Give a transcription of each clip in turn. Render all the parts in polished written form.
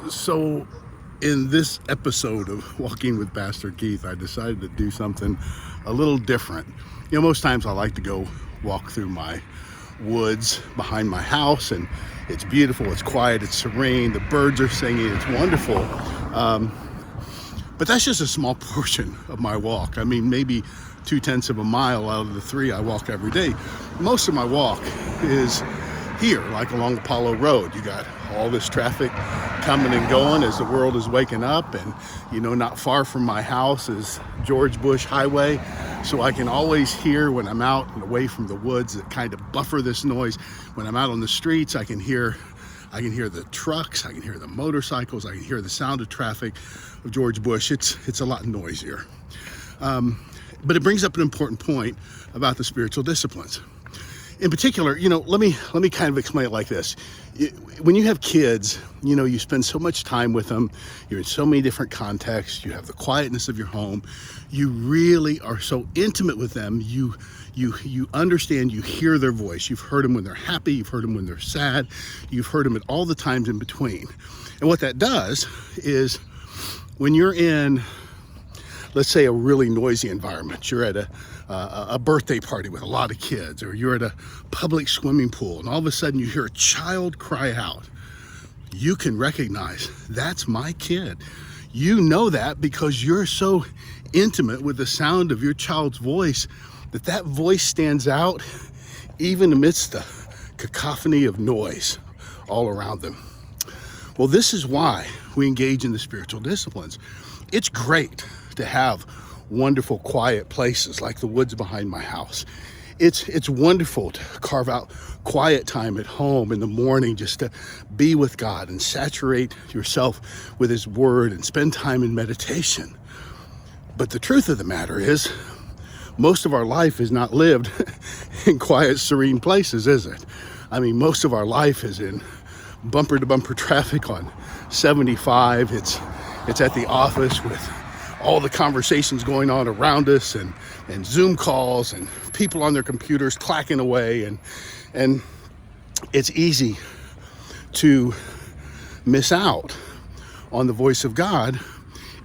So in this episode of Walking with Pastor Keith, I decided to do something a little different. You know, most times I like to go walk through my woods behind my house, and it's beautiful, it's quiet, it's serene, the birds are singing, it's wonderful. But that's just a small portion of my walk. I mean, maybe 2/10 of a mile out of the 3 I walk every day. Most of my walk is here, like along Apollo Road. You got all this traffic coming and going as the world is waking up, and not far from my house is George Bush Highway, so I can always hear when I'm out and away from the woods that kind of buffer this noise. When I'm out on the streets, I can hear the trucks, I can hear the motorcycles, I can hear the sound of traffic of George Bush. It's a lot noisier. But it brings up an important point about the spiritual disciplines. In particular, let me kind of explain it like this. When you have kids, you spend so much time with them. You're in so many different contexts. You have the quietness of your home. You really are so intimate with them. You understand, you hear their voice. You've heard them when they're happy. You've heard them when they're sad. You've heard them at all the times in between. And what that does is when you're in, let's say, a really noisy environment, you're at a birthday party with a lot of kids, or you're at a public swimming pool, and all of a sudden you hear a child cry out, you can recognize that's my kid. You know that because you're so intimate with the sound of your child's voice that voice stands out even amidst the cacophony of noise all around them. Well, this is why we engage in the spiritual disciplines. It's great to have wonderful quiet places like the woods behind my house. It's wonderful to carve out quiet time at home in the morning just to be with God and saturate yourself with His Word and spend time in meditation. But the truth of the matter is, most of our life is not lived in quiet, serene places, is it? I mean, most of our life is in bumper-to-bumper traffic on 75. It's at the office with all the conversations going on around us, and Zoom calls and people on their computers clacking away, and it's easy to miss out on the voice of God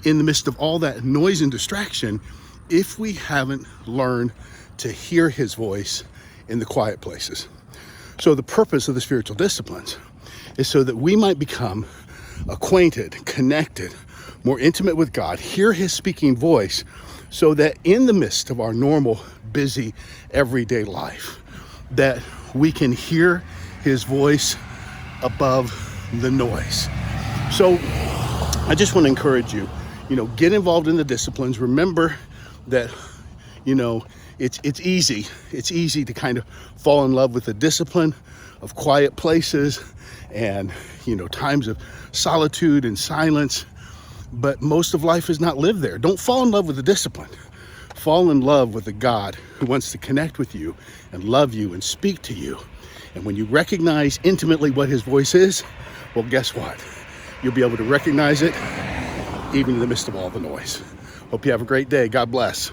in the midst of all that noise and distraction if we haven't learned to hear His voice in the quiet places. So the purpose of the spiritual disciplines is so that we might become acquainted, connected, more intimate with God, hear His speaking voice, so that in the midst of our normal, busy, everyday life, that we can hear His voice above the noise. So I just want to encourage you, get involved in the disciplines. Remember that, it's easy. It's easy to kind of fall in love with the discipline of quiet places and, times of solitude and silence. But most of life is not lived there. Don't fall in love with the discipline. Fall in love with the God who wants to connect with you and love you and speak to you. And when you recognize intimately what His voice is, well, guess what? You'll be able to recognize it even in the midst of all the noise. Hope you have a great day. God bless.